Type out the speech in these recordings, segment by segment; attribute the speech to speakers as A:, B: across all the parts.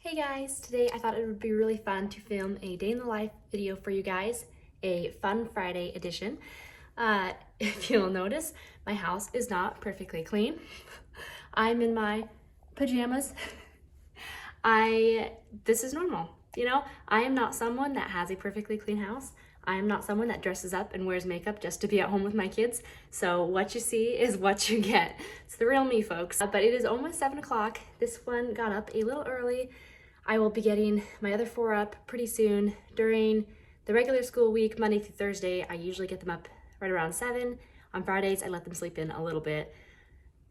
A: Hey guys, today I thought it would be really fun to film a day in the life video for you guys, a Fun Friday edition. If you'll notice, my house is not perfectly clean. I'm in my pajamas. This is normal, you know? I am not someone that has a perfectly clean house. I am not someone that dresses up and wears makeup just to be at home with my kids. So what you see is what you get. It's the real me, folks. But it is almost 7 o'clock. This one got up a little early. I will be getting my other 4 up pretty soon. During the regular school week, Monday through Thursday, I usually get them up right around 7. On Fridays, I let them sleep in a little bit.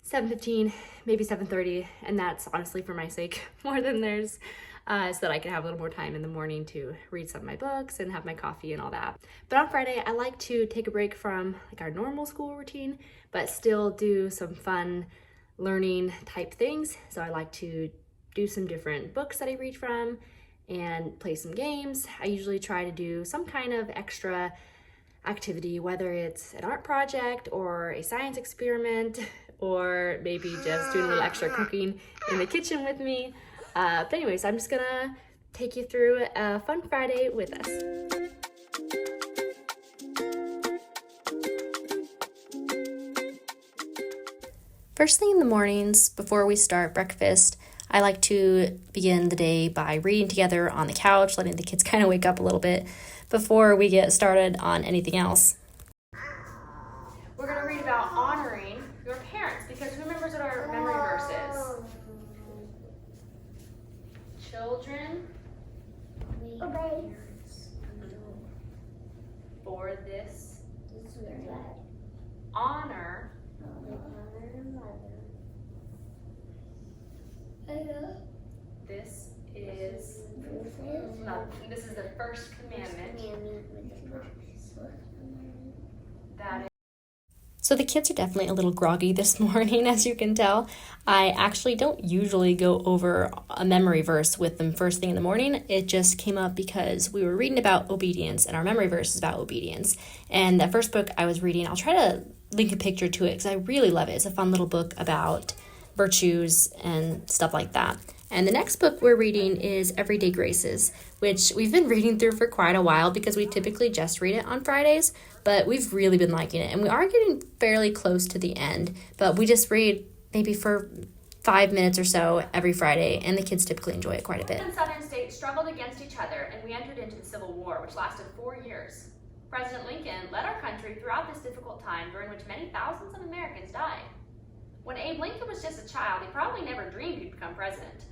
A: 7:15, maybe 7:30, and that's honestly for my sake more than theirs, so that I can have a little more time in the morning to read some of my books and have my coffee and all that. But on Friday, I like to take a break from like our normal school routine, but still do some fun learning type things. So I like to do some different books that I read from and play some games. I usually try to do some kind of extra activity, whether it's an art project or a science experiment, or maybe just doing a little extra cooking in the kitchen with me. But anyways, I'm just gonna take you through a fun Friday with us. First thing in the mornings, before we start breakfast, I like to begin the day by reading together on the couch, letting the kids kind of wake up a little bit before we get started on anything else. We're going to read about honoring your parents, because who remembers what our memory verse is? Children,
B: Obey.
A: for this honor this is the first commandment that is. So the kids are definitely a little groggy this morning, as you can tell. I actually don't usually go over a memory verse with them first thing in the morning. It just came up because we were reading about obedience, and our memory verse is about obedience. And the first book I was reading, I'll try to link a picture to it because I really love it. It's a fun little book about virtues and stuff like that. And the next book we're reading is Everyday Graces, which we've been reading through for quite a while because we typically just read it on Fridays, but we've really been liking it. And we are getting fairly close to the end, but we just read maybe for 5 minutes or so every Friday, and the kids typically enjoy it quite a bit.
C: Southern states struggled against each other, and we entered into the Civil War, which lasted 4 years. President Lincoln led our country throughout this difficult time, during which many thousands of Americans died. When Abe Lincoln was just a child, he probably never dreamed he'd become president.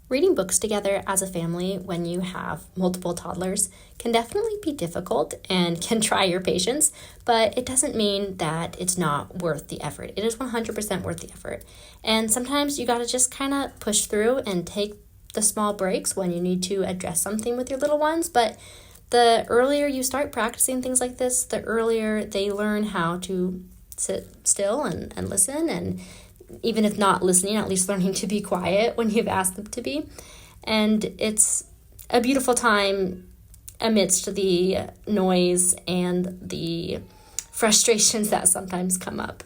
A: Reading books together as a family when you have multiple toddlers can definitely be difficult and can try your patience, but it doesn't mean that it's not worth the effort. It is 100% worth the effort. And sometimes you gotta just kind of push through and take the small breaks when you need to address something with your little ones. But the earlier you start practicing things like this, the earlier they learn how to sit still and listen, and even if not listening, at least learning to be quiet when you've asked them to be. And it's a beautiful time amidst the noise and the frustrations that sometimes come up.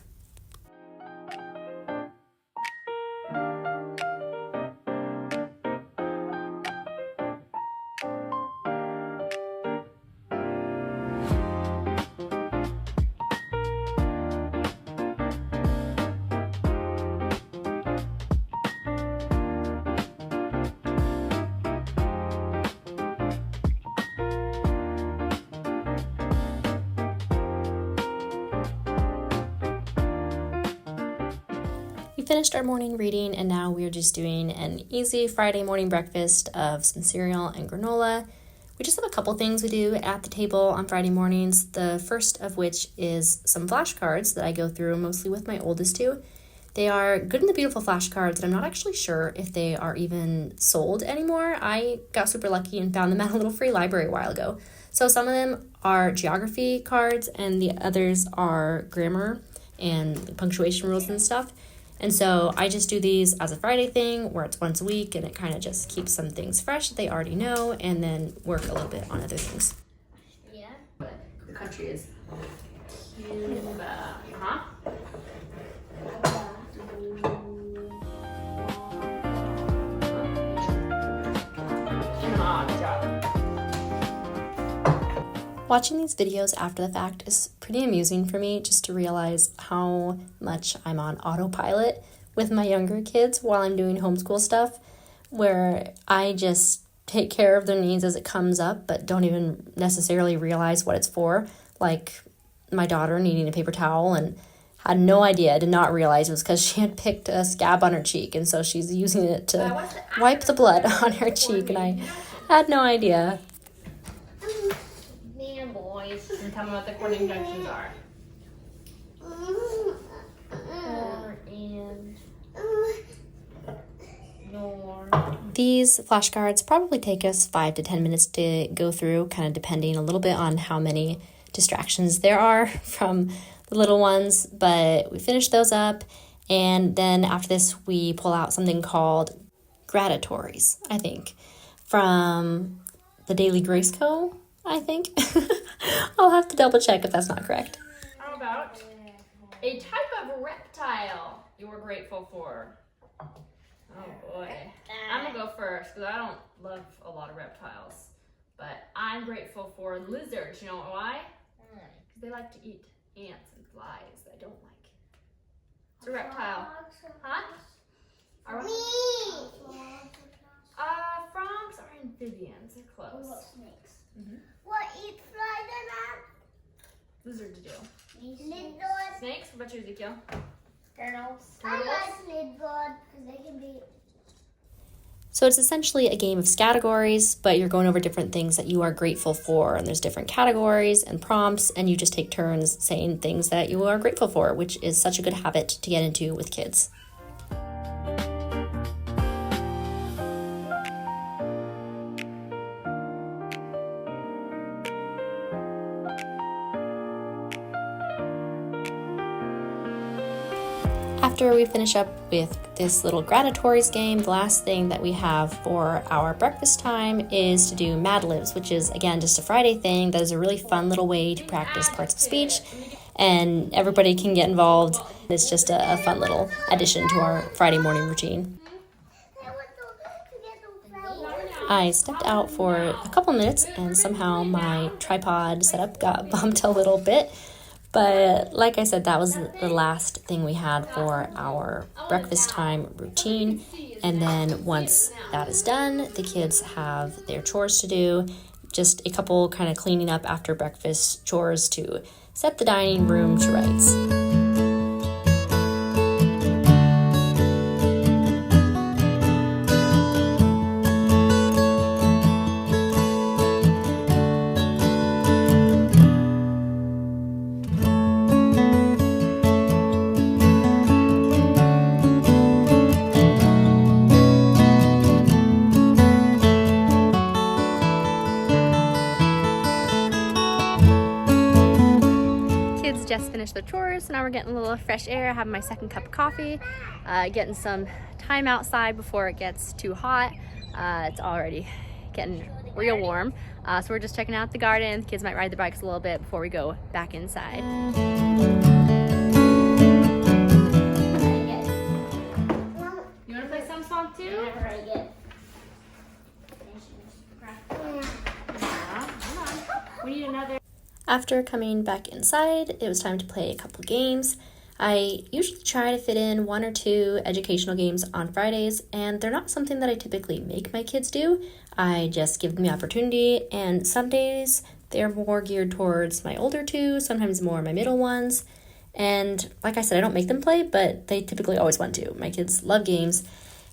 A: Finished our morning reading, and now we're just doing an easy Friday morning breakfast of some cereal and granola. We just have a couple things we do at the table on Friday mornings, the first of which is some flashcards that I go through mostly with my oldest two. They are Good and the Beautiful flashcards, and I'm not actually sure if they are even sold anymore. I got super lucky and found them at a little free library a while ago. So some of them are geography cards, and the others are grammar and punctuation rules and stuff. And so I just do these as a Friday thing where it's once a week, and it kind of just keeps some things fresh that they already know, and then work a little bit on other things.
C: Yeah.
A: The country is Cuba. Watching these videos after the fact is pretty amusing for me, just to realize how much I'm on autopilot with my younger kids while I'm doing homeschool stuff, where I just take care of their needs as it comes up, but don't even necessarily realize what it's for. Like my daughter needing a paper towel and had no idea, did not realize it was because she had picked a scab on her cheek, and so she's using it to wipe the blood on her cheek, and I had no idea.
C: Man, boys. And tell me what the coordinating junctions are.
A: These flashcards probably take us 5 to 10 minutes to go through, kind of depending a little bit on how many distractions there are from the little ones, but we finish those up, and then after this we pull out something called gratatories, I think, from the Daily Grace Co., I think. I'll have to double check if that's not correct.
C: How about a type of reptile you were grateful for? Oh boy. I'm gonna go first because I don't love a lot of reptiles, but I'm grateful for lizards. You know why? Because they like to eat ants and flies that I don't like. It's a reptile. Huh? Frogs are amphibians. They're close.
B: What snakes?
C: Mm-hmm.
B: What eats flies and
C: Lizards do.
B: lizards?
C: Snakes? What about you, Ezekiel?
B: Turtles.
C: Turtles?
B: I like lizards because they can be.
A: So it's essentially a game of categories, but you're going over different things that you are grateful for, and there's different categories and prompts, and you just take turns saying things that you are grateful for, which is such a good habit to get into with kids. After we finish up with this little gratatories game, the last thing that we have for our breakfast time is to do Mad Libs, which is, again, just a Friday thing that is a really fun little way to practice parts of speech, and everybody can get involved. It's just a fun little addition to our Friday morning routine. I stepped out for a couple minutes, and somehow my tripod setup got bumped a little bit. But like I said, that was the last thing we had for our breakfast time routine. And then once that is done, the kids have their chores to do. Just a couple kind of cleaning up after breakfast chores to set the dining room to rights. Just finished the chores, so now we're getting a little fresh air, having my second cup of coffee, getting some time outside before it gets too hot. It's already getting real warm, so we're just checking out the garden. The kids might ride their bikes a little bit before we go back inside.
C: You want to play some song too? We need another.
A: After coming back inside, it was time to play a couple games. I usually try to fit in 1 or 2 educational games on Fridays, and they're not something that I typically make my kids do. I just give them the opportunity, and some days they're more geared towards my older 2, sometimes more my middle ones. And like I said, I don't make them play, but they typically always want to. My kids love games,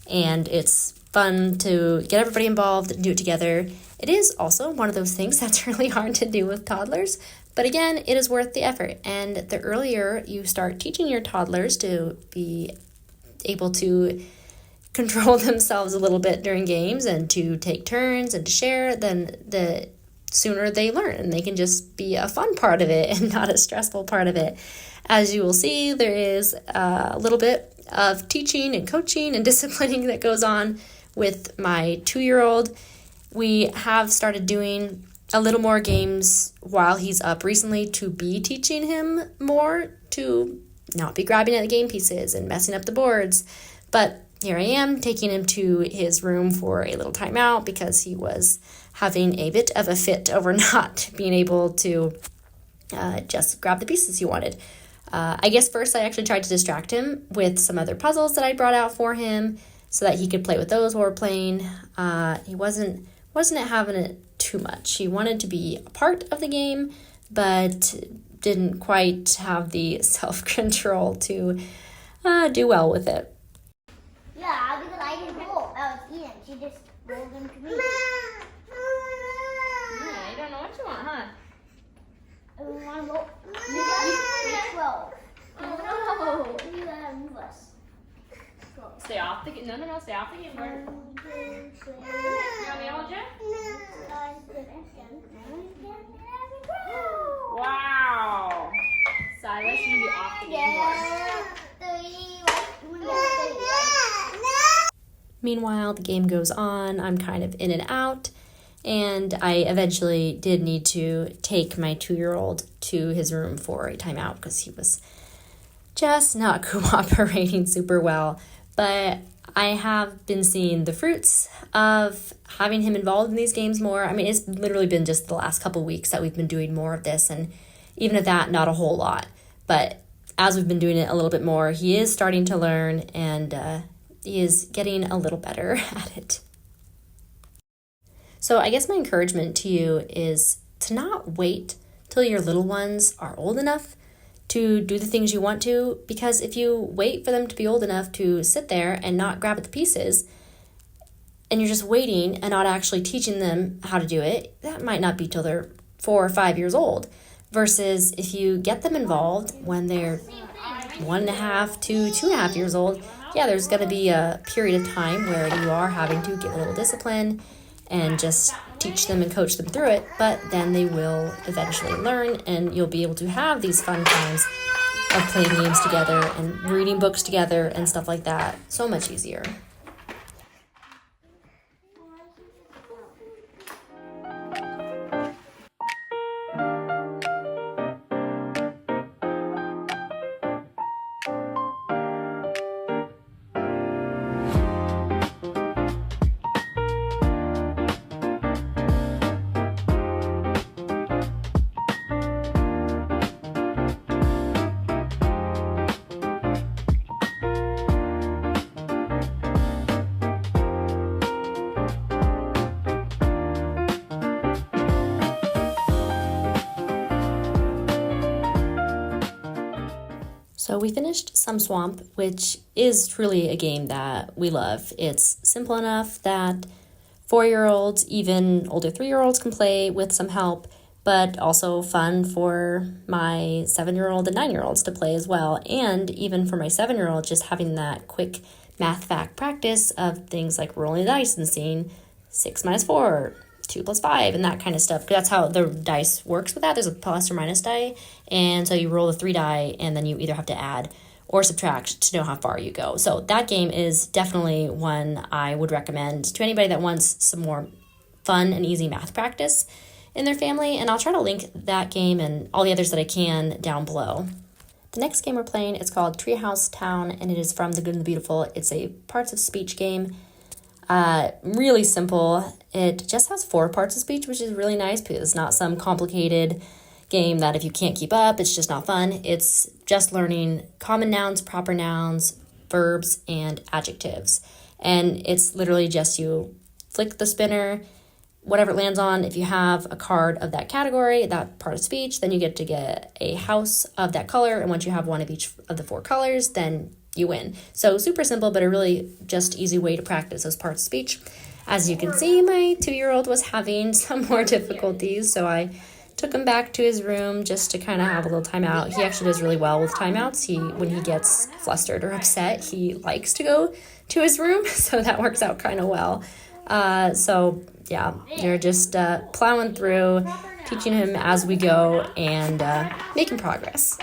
A: and it's fun to get everybody involved and do it together. It is also one of those things that's really hard to do with toddlers, but again, it is worth the effort. And the earlier you start teaching your toddlers to be able to control themselves a little bit during games and to take turns and to share, then the sooner they learn, and they can just be a fun part of it and not a stressful part of it. As you will see, there is a little bit of teaching and coaching and disciplining that goes on with my 2-year-old. We have started doing a little more games while he's up recently to be teaching him more, to not be grabbing at the game pieces and messing up the boards. But here I am taking him to his room for a little timeout because he was having a bit of a fit over not being able to just grab the pieces he wanted. I guess first I actually tried to distract him with some other puzzles that I brought out for him so that he could play with those while we're playing. He wasn't having it too much. He wanted to be a part of the game, but didn't quite have the self-control to do well with it.
B: Yeah, because I didn't roll. I was eating. She just rolled into me.
C: Yeah, you don't know what you want, huh?
B: I want to roll. You 12. No. You gotta move us.
C: Stay off the game. No, stay off the game board. You're on the old Jeff? Wow. Silas, you can be off the game board.
A: Meanwhile, the game goes on. I'm kind of in and out. And I eventually did need to take my 2-year-old to his room for a timeout because he was just not cooperating super well. But I have been seeing the fruits of having him involved in these games more. I mean, it's literally been just the last couple weeks that we've been doing more of this. And even at that, not a whole lot. But as we've been doing it a little bit more, he is starting to learn and he is getting a little better at it. So I guess my encouragement to you is to not wait till your little ones are old enough to do the things you want to, because if you wait for them to be old enough to sit there and not grab at the pieces, and you're just waiting and not actually teaching them how to do it, that might not be till they're 4 or 5 years old. Versus if you get them involved when they're 1.5 to 2.5 years old, yeah, there's going to be a period of time where you are having to get a little discipline and just teach them and coach them through it, but then they will eventually learn and you'll be able to have these fun times of playing games together and reading books together and stuff like that. So much easier. So we finished Some Swamp, which is truly a game that we love. It's simple enough that 4-year-olds, even older 3-year-olds can play with some help, but also fun for my 7-year-old and 9-year-olds to play as well. And even for my 7-year-old, just having that quick math fact practice of things like rolling the dice and seeing 6 minus 4, 2 plus 5, and that kind of stuff. That's how the dice works with that. There's a plus or minus die, and so you roll the 3 die, and then you either have to add or subtract to know how far you go. So that game is definitely one I would recommend to anybody that wants some more fun and easy math practice in their family, and I'll try to link that game and all the others that I can down below. The next game we're playing is called Treehouse Town, and it is from The Good and the Beautiful. It's a parts of speech game. Really simple. It just has 4 parts of speech, which is really nice because it's not some complicated game that if you can't keep up, it's just not fun. It's just learning common nouns, proper nouns, verbs, and adjectives. And it's literally just you flick the spinner, whatever it lands on. If you have a card of that category, that part of speech, then you get to get a house of that color. And once you have one of each of the 4 colors, then you win. So super simple, but a really just easy way to practice those parts of speech. As you can see, my 2-year-old was having some more difficulties, so I took him back to his room just to kind of have a little timeout. He actually does really well with timeouts. When he gets flustered or upset, he likes to go to his room, so that works out kind of well. So yeah, you're just plowing through, teaching him as we go, and making progress.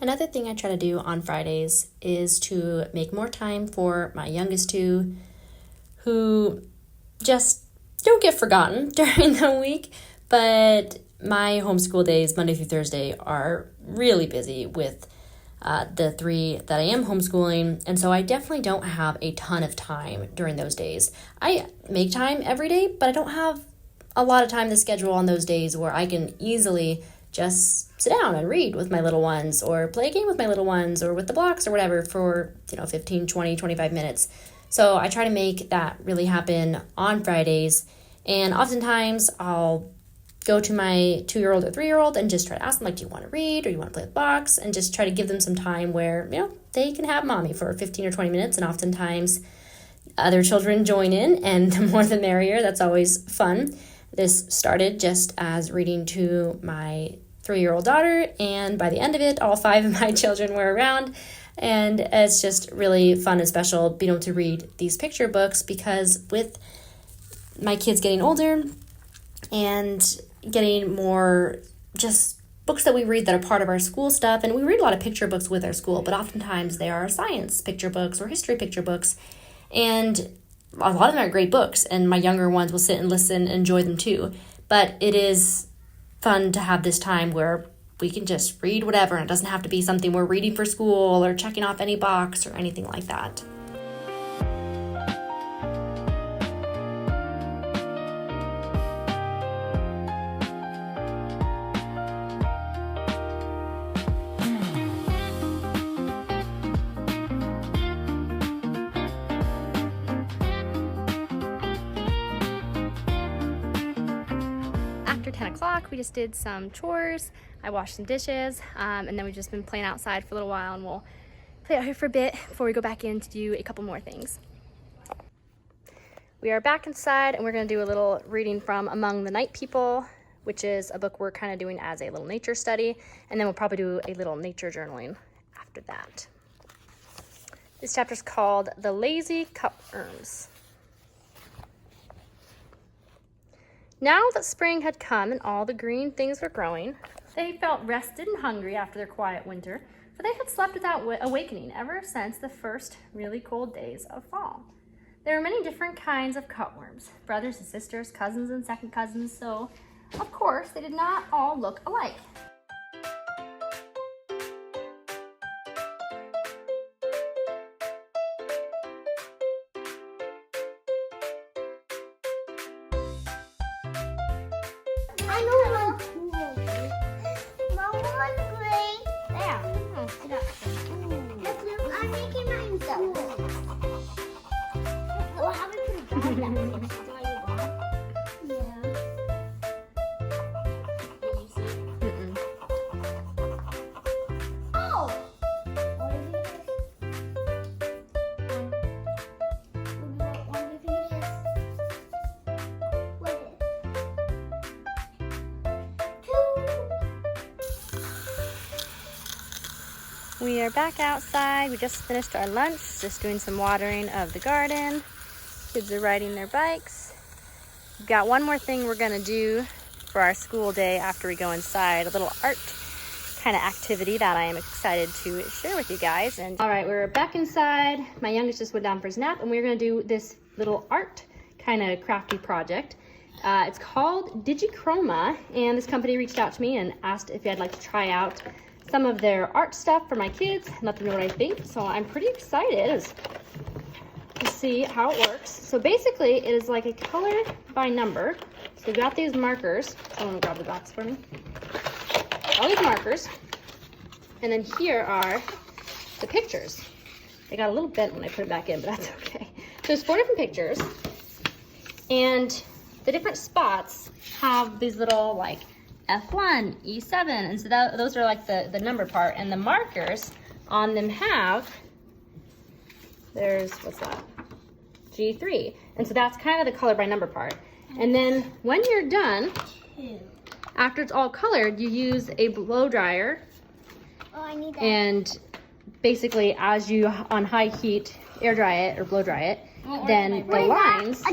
A: Another thing I try to do on Fridays is to make more time for my youngest two, who just don't get forgotten during the week, but my homeschool days, Monday through Thursday, are really busy with the three that I am homeschooling, and so I definitely don't have a ton of time during those days. I make time every day, but I don't have a lot of time to schedule on those days where I can easily just sit down and read with my little ones or play a game with my little ones or with the blocks or whatever for 15, 20, 25 minutes. So I try to make that really happen on Fridays, and oftentimes I'll go to my 2-year-old or 3-year-old and just try to ask them, like, do you want to read or you want to play with blocks? And just try to give them some time where, they can have mommy for 15 or 20 minutes. And oftentimes other children join in, and the more the merrier. That's always fun. This started just as reading to my 3-year-old daughter, and by the end of it, all 5 of my children were around. And it's just really fun and special being able to read these picture books, because with my kids getting older and getting more just books that we read that are part of our school stuff, and we read a lot of picture books with our school, but oftentimes they are science picture books or history picture books, and a lot of them are great books, and my younger ones will sit and listen and enjoy them too. But it is fun to have this time where we can just read whatever, and it doesn't have to be something we're reading for school or checking off any box or anything like that. After 10 o'clock, we just did some chores. I washed some dishes, and then we've just been playing outside for a little while, and we'll play out here for a bit before we go back in to do a couple more things. We are back inside, and we're going to do a little reading from Among the Night People, which is a book we're kind of doing as a little nature study, and then we'll probably do a little nature journaling after that. This chapter is called The Lazy Cutworms. Now that spring had come and all the green things were growing, they felt rested and hungry after their quiet winter, for they had slept without awakening ever since the first really cold days of fall. There were many different kinds of cutworms, brothers and sisters, cousins and second cousins, so of course they did not all look alike.
B: I know one. Mom, one's gray. There. I got some. Look, I'm making mine so. Oh, how do we put it down? Yeah. Can you see?
A: Mm-mm.
B: Oh! What is it? One of the pages. What is it?
A: We are back outside. We just finished our lunch, just doing some watering of the garden. Kids are riding their bikes. We've got one more thing we're gonna do for our school day after we go inside, a little art kind of activity that I am excited to share with you guys. And all right, we're back inside. My youngest just went down for his nap, and we're gonna do this little art kind of crafty project. It's called Digichroma, and this company reached out to me and asked if I'd like to try out some of their art stuff for my kids and let them know what I think. So I'm pretty excited to see how it works. So basically, it is like a color by number. So we've got these markers. Someone grab the box for me. All these markers. And then here are the pictures. They got a little bent when I put it back in, but that's okay. So there's 4 different pictures. And the different spots have these little like F1, E7, and so those are like the number part, and the markers on them have, there's, what's that, G3, and so that's kind of the color by number part. And then when you're done, after it's all colored, you use a blow dryer,
B: I need that.
A: and basically as you on high heat air dry it or blow dry it, then the lines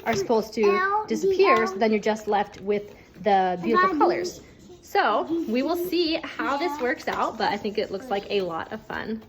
A: are supposed to disappear, so then you're just left with the beautiful colors. So we will see how this works out, but I think it looks like a lot of fun.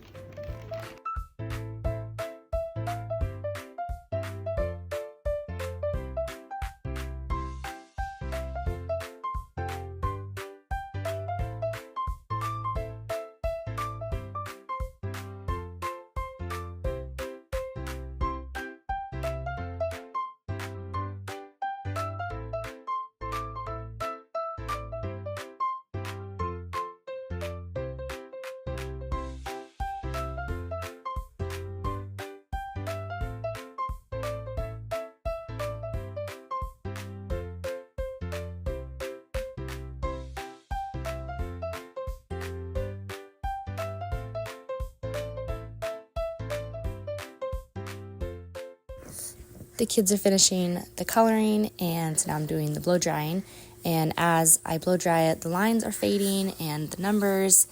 A: The kids are finishing the coloring, and now I'm doing the blow drying. And as I blow dry it, the lines are fading and the numbers,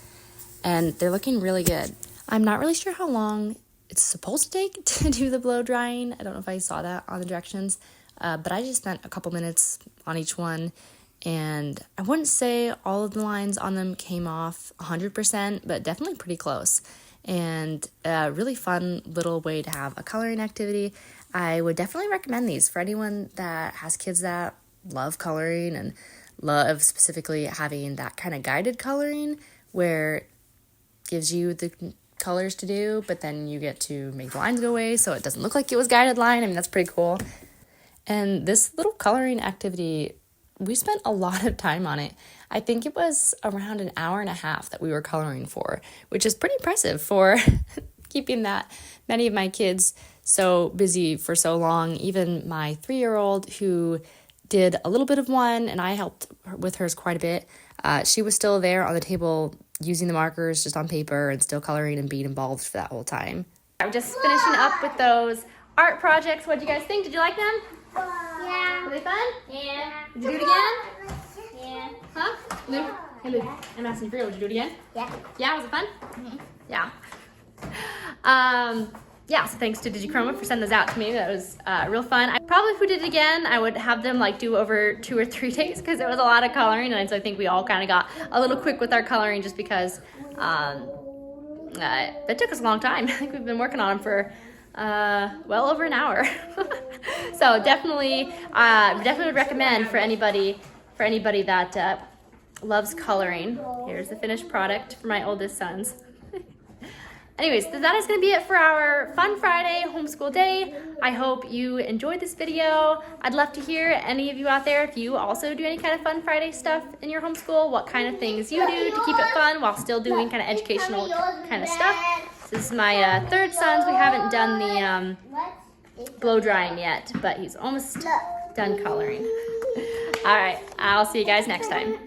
A: and they're looking really good. I'm not really sure how long it's supposed to take to do the blow drying. I don't know if I saw that on the directions, but I just spent a couple minutes on each one, and I wouldn't say all of the lines on them came off 100%, but definitely pretty close. And a really fun little way to have a coloring activity. I would definitely recommend these for anyone that has kids that love coloring and love specifically having that kind of guided coloring where it gives you the colors to do, but then you get to make the lines go away so it doesn't look like it was guided line. I mean, that's pretty cool. And this little coloring activity, we spent a lot of time on it. I think it was around an hour and a half that we were coloring for, which is pretty impressive for keeping that many of my kids so busy for so long. Even my 3-year-old, who did a little bit of one, and I helped with hers quite a bit, she was still there on the table using the markers just on paper and still coloring and being involved for that whole time. I'm just finishing up with those art projects. What did you guys think? Did you like them?
B: Yeah.
A: Were they fun?
B: Yeah.
A: Did you do it again?
B: Yeah.
A: Huh? Luke? Hey Luke, I'm asking for you. Would you do it again?
B: Yeah.
A: Yeah, was it fun?
B: Mhm.
A: Yeah. Yeah, so thanks to Digichroma for sending those out to me. That was real fun. Probably if we did it again, I would have them like do over 2 or 3 days because it was a lot of coloring, and so I think we all kind of got a little quick with our coloring just because it took us a long time. I think we've been working on them for well over an hour. So definitely would recommend for anybody that loves coloring. Here's the finished product for my oldest sons. Anyways, that is going to be it for our Fun Friday homeschool day. I hope you enjoyed this video. I'd love to hear any of you out there if you also do any kind of Fun Friday stuff in your homeschool, what kind of things you do to keep it fun while still doing kind of educational kind of stuff. This is my 3rd son, so we haven't done the blow drying yet, but he's almost done coloring. All right, I'll see you guys next time.